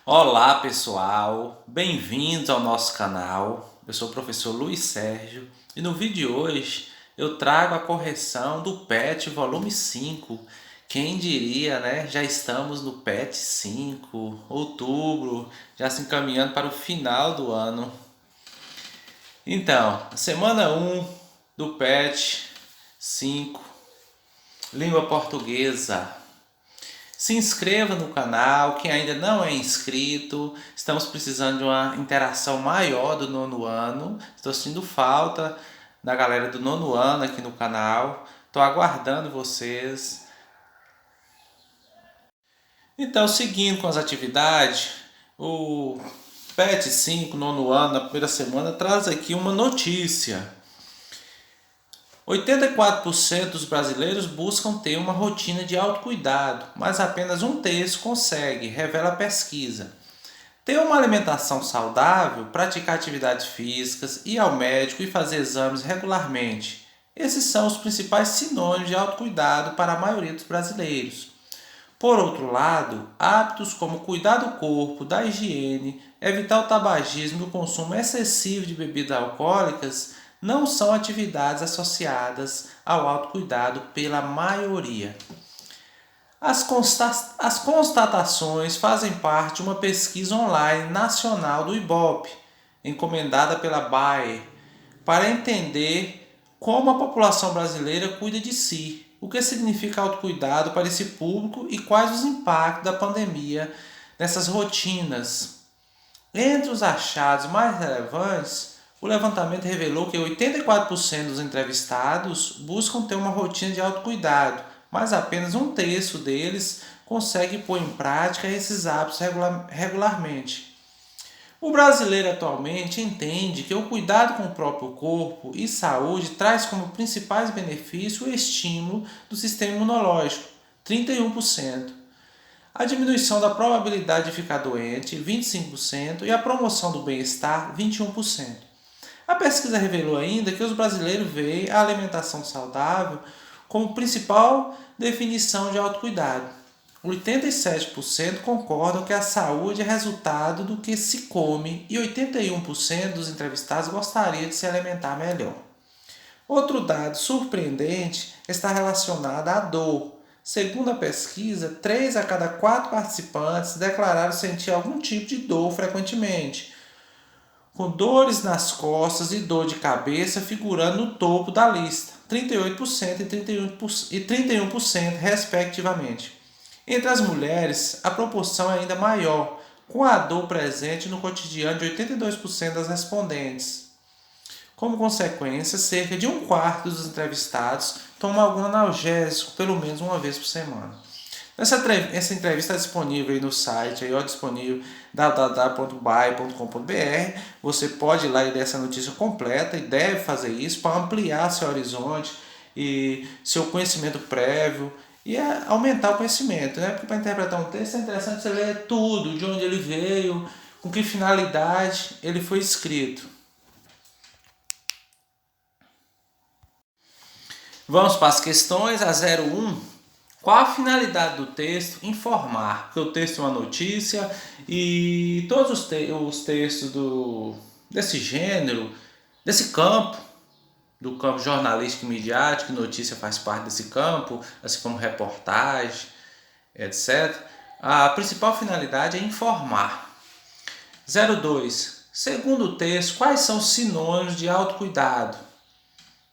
Olá pessoal, bem-vindos ao nosso canal. Eu sou o professor Luiz Sérgio e no vídeo de hoje eu trago a correção do PET volume 5. Quem diria, né? Já estamos no PET 5, outubro, já se encaminhando para o final do ano. Então, semana 1 do PET 5, língua portuguesa. Se inscreva no canal, quem ainda não é inscrito. Estamos precisando de uma interação maior do nono ano. Estou sentindo falta da galera do nono ano aqui no canal. Estou aguardando vocês. Então, seguindo com as atividades, o PET 5, nono ano, na primeira semana, traz aqui uma notícia. 84% dos brasileiros buscam ter uma rotina de autocuidado, mas apenas um terço consegue, revela a pesquisa. Ter uma alimentação saudável, praticar atividades físicas, ir ao médico e fazer exames regularmente. Esses são os principais sinônimos de autocuidado para a maioria dos brasileiros. Por outro lado, hábitos como cuidar do corpo, da higiene, evitar o tabagismo e o consumo excessivo de bebidas alcoólicas não são atividades associadas ao autocuidado pela maioria. As constatações fazem parte de uma pesquisa online nacional do IBOP, encomendada pela Bayer, para entender como a população brasileira cuida de si, o que significa autocuidado para esse público e quais os impactos da pandemia nessas rotinas. Entre os achados mais relevantes, o levantamento revelou que 84% dos entrevistados buscam ter uma rotina de autocuidado, mas apenas um terço deles consegue pôr em prática esses hábitos regularmente. O brasileiro atualmente entende que o cuidado com o próprio corpo e saúde traz como principais benefícios o estímulo do sistema imunológico, 31%, a diminuição da probabilidade de ficar doente, 25%, e a promoção do bem-estar, 21%. A pesquisa revelou ainda que os brasileiros veem a alimentação saudável como principal definição de autocuidado. 87% concordam que a saúde é resultado do que se come e 81% dos entrevistados gostariam de se alimentar melhor. Outro dado surpreendente está relacionado à dor. Segundo a pesquisa, 3 a cada 4 participantes declararam sentir algum tipo de dor frequentemente, com dores nas costas e dor de cabeça figurando no topo da lista, 38% e 31%, respectivamente. Entre as mulheres, a proporção é ainda maior, com a dor presente no cotidiano de 82% das respondentes. Como consequência, cerca de um quarto dos entrevistados toma algum analgésico pelo menos uma vez por semana. Essa entrevista está disponível aí no site, aí, disponível www.bai.com.br. Você pode ir lá e ler essa notícia completa e deve fazer isso para ampliar seu horizonte e seu conhecimento prévio e aumentar o conhecimento, né? Porque para interpretar um texto é interessante você ler tudo, de onde ele veio, com que finalidade ele foi escrito. Vamos para as questões. A 01. Qual a finalidade do texto? Informar. Porque o texto é uma notícia e todos os textos desse gênero, desse campo, do campo jornalístico e midiático, notícia faz parte desse campo, assim como reportagem, etc. A principal finalidade é informar. 02. Segundo o texto, quais são os sinônimos de autocuidado?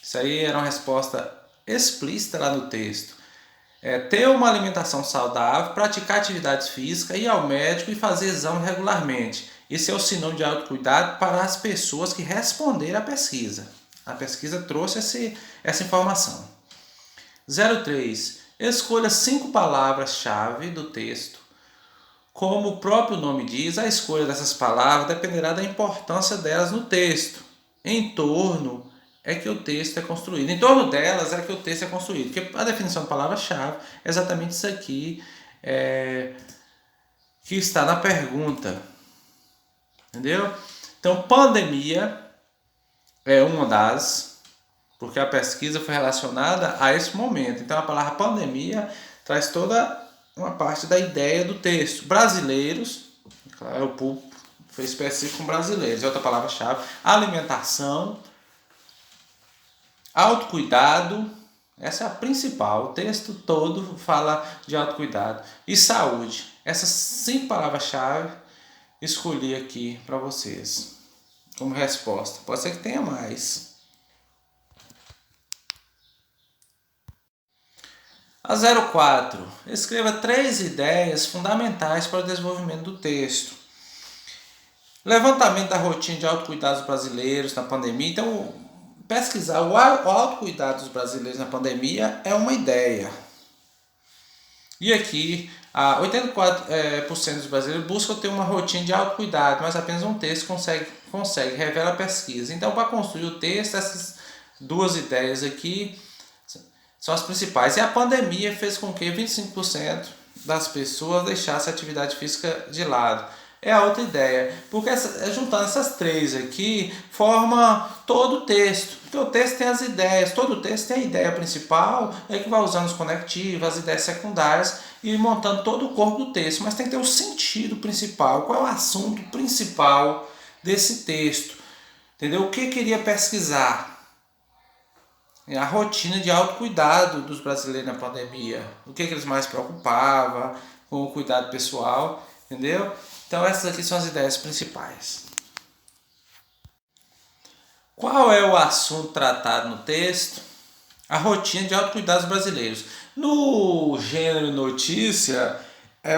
Isso aí era uma resposta explícita lá no texto. Ter uma alimentação saudável, praticar atividades físicas, ir ao médico e fazer exame regularmente. Esse é o sinônimo de autocuidado para as pessoas que responderam à pesquisa. A pesquisa trouxe essa informação. 03. Escolha 5 palavras-chave do texto. Como o próprio nome diz, a escolha dessas palavras dependerá da importância delas no texto. Em torno é que o texto é construído. Em torno delas é que o texto é construído. Porque a definição de palavra-chave é exatamente isso aqui que está na pergunta. Entendeu? Então, pandemia é uma das, porque a pesquisa foi relacionada a esse momento. Então, a palavra pandemia traz toda uma parte da ideia do texto. Brasileiros, Claro, o público foi específico com brasileiros. É outra palavra-chave. Alimentação, autocuidado, essa é a principal. O texto todo fala de autocuidado. E saúde. Essas 5 palavras-chave escolhi aqui para vocês como resposta. Pode ser que tenha mais. A 04. Escreva 3 ideias fundamentais para o desenvolvimento do texto. Levantamento da rotina de autocuidado dos brasileiros na pandemia. Então, pesquisar o autocuidado dos brasileiros na pandemia é uma ideia. E aqui, 84% dos brasileiros buscam ter uma rotina de autocuidado, mas apenas um texto consegue, revela a pesquisa. Então, para construir o texto, essas 2 ideias aqui são as principais. E a pandemia fez com que 25% das pessoas deixassem a atividade física de lado. É a outra ideia, porque juntando essas 3 aqui, forma todo o texto. Porque o texto tem as ideias, todo o texto tem a ideia principal, é que vai usando os conectivos, as ideias secundárias e montando todo o corpo do texto. Mas tem que ter o sentido principal, qual é o assunto principal desse texto. Entendeu? O que queria pesquisar? A rotina de autocuidado dos brasileiros na pandemia. O que eles mais preocupavam com o cuidado pessoal, entendeu? Então essas aqui são as ideias principais. Qual é o assunto tratado no texto? A rotina de autocuidado dos brasileiros. No gênero notícia,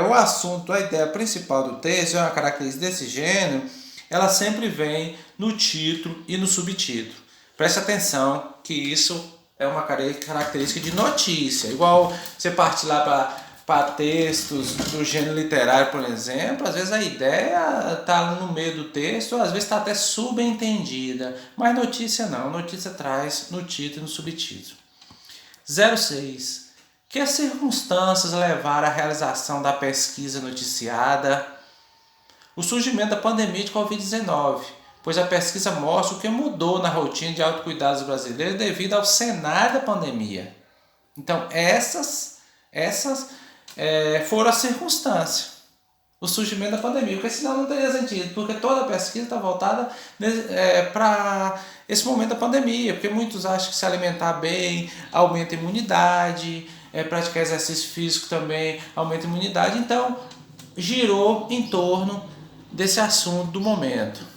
o assunto, a ideia principal do texto, é uma característica desse gênero, ela sempre vem no título e no subtítulo. Preste atenção que isso é uma característica de notícia. Igual você parte lá para textos do gênero literário, por exemplo, às vezes a ideia está no meio do texto, às vezes está até subentendida. Mas notícia não, notícia traz no título e no subtítulo. 06. Que circunstâncias levaram à realização da pesquisa noticiada? O surgimento da pandemia de Covid-19. Pois a pesquisa mostra o que mudou na rotina de autocuidados brasileiros devido ao cenário da pandemia. Então, essas foram as circunstâncias. O surgimento da pandemia, porque senão não teria sentido, porque toda a pesquisa está voltada para esse momento da pandemia, porque muitos acham que se alimentar bem aumenta a imunidade, praticar exercício físico também aumenta a imunidade, então girou em torno desse assunto do momento.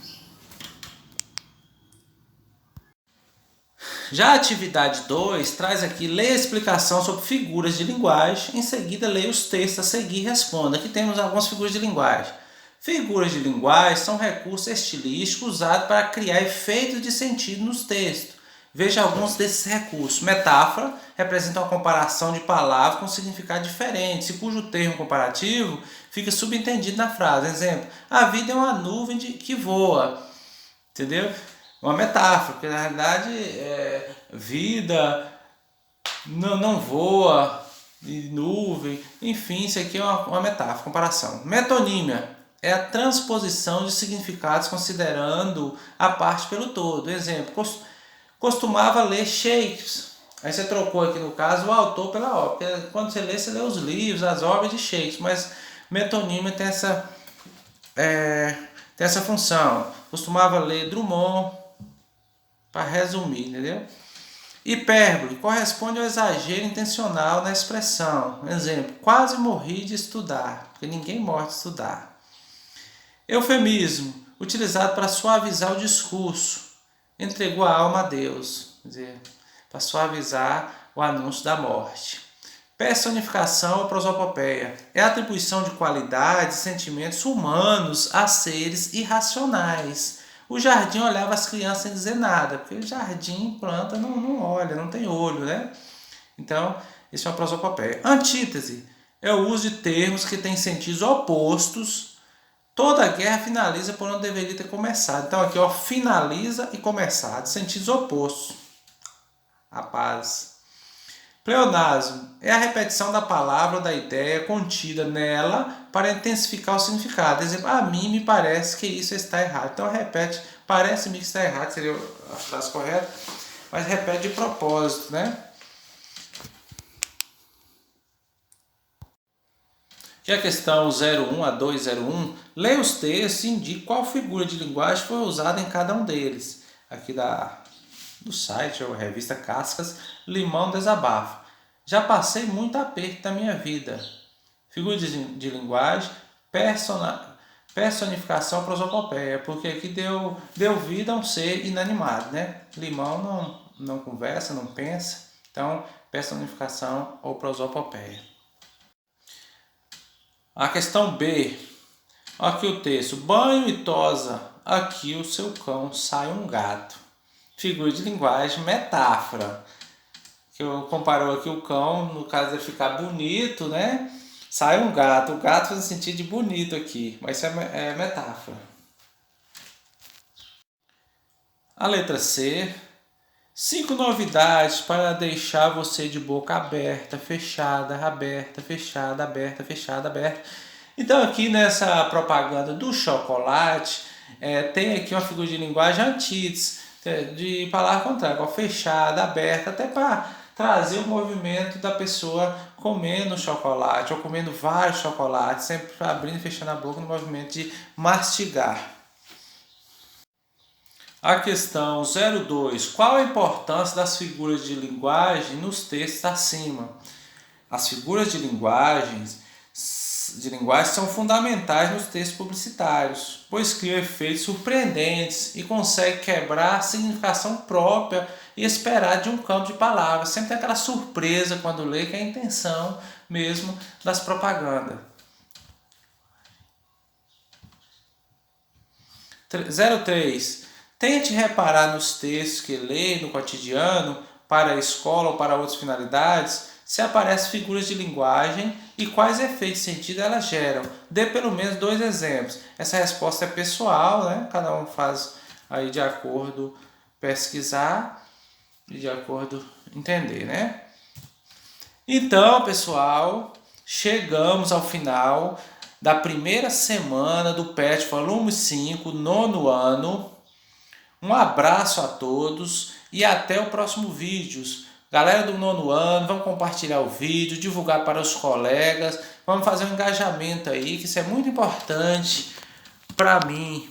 Já a atividade 2 traz aqui, leia a explicação sobre figuras de linguagem, em seguida leia os textos a seguir e responda. Aqui temos algumas figuras de linguagem. Figuras de linguagem são recursos estilísticos usados para criar efeitos de sentido nos textos. Veja alguns desses recursos. Metáfora representa uma comparação de palavras com significado diferente, e cujo termo comparativo fica subentendido na frase. Exemplo, a vida é uma nuvem que voa. Entendeu? Uma metáfora, porque na realidade vida não voa, e nuvem, enfim, isso aqui é uma metáfora, comparação. Metonímia é a transposição de significados considerando a parte pelo todo. Exemplo, costumava ler Shakespeare. Aí você trocou aqui no caso o autor pela obra, porque quando você lê os livros, as obras de Shakespeare, mas metonímia tem essa função. Costumava ler Drummond, para resumir, entendeu? Hipérbole corresponde ao exagero intencional na expressão. Exemplo, quase morri de estudar, porque ninguém morre de estudar. Eufemismo, utilizado para suavizar o discurso. Entregou a alma a Deus, quer dizer, para suavizar o anúncio da morte. Personificação ou prosopopeia é a atribuição de qualidades e sentimentos humanos a seres irracionais. O jardim olhava as crianças sem dizer nada, porque o jardim, planta, não olha, não tem olho, né? Então, isso é uma prosopopeia. Antítese é o uso de termos que têm sentidos opostos. Toda guerra finaliza por onde deveria ter começado. Então, aqui, finaliza e começado, sentidos opostos. A paz. Pleonasmo é a repetição da palavra ou da ideia contida nela para intensificar o significado. Por exemplo, a mim me parece que isso está errado. Então repete, parece-me que está errado, seria a frase correta, mas repete de propósito, né? Que a questão 01 a 201, leia os textos e indique qual figura de linguagem foi usada em cada um deles. Aqui do site, ou revista Cascas, Limão Desabafo. Já passei muito aperto da minha vida. Figura de linguagem, personificação, prosopopeia, porque aqui deu vida a um ser inanimado, né? Limão não conversa, não pensa, então personificação ou prosopopeia. A questão B, aqui o texto, banho e tosa, aqui o seu cão, sai um gato. Figura de linguagem, metáfora, que eu comparou aqui o cão, no caso de ficar bonito, né? Sai um gato, o gato faz sentido de bonito aqui, mas isso é metáfora. A letra C, 5 novidades para deixar você de boca aberta, fechada, aberta, fechada, aberta, fechada, aberta. Então aqui nessa propaganda do chocolate, tem aqui uma figura de linguagem antítese, de palavra contrária, fechada, aberta, até para trazer o movimento da pessoa comendo chocolate ou comendo vários chocolates, sempre abrindo e fechando a boca no movimento de mastigar. A questão 02. Qual a importância das figuras de linguagem nos textos acima? As figuras de linguagem são fundamentais nos textos publicitários, pois criam efeitos surpreendentes e conseguem quebrar a significação própria e esperada de um campo de palavras. Sempre tem aquela surpresa quando lê, que é a intenção mesmo das propagandas. 03. Tente reparar nos textos que lê no cotidiano, para a escola ou para outras finalidades, se aparecem figuras de linguagem e quais efeitos de sentido elas geram. Dê pelo menos 2 exemplos. Essa resposta é pessoal, né? Cada um faz aí de acordo pesquisar e de acordo entender, né? Então, pessoal, chegamos ao final da primeira semana do PET Volume 5, 9º ano. Um abraço a todos e até o próximo vídeo. Galera do 9º ano, vamos compartilhar o vídeo, divulgar para os colegas, vamos fazer um engajamento aí, que isso é muito importante para mim.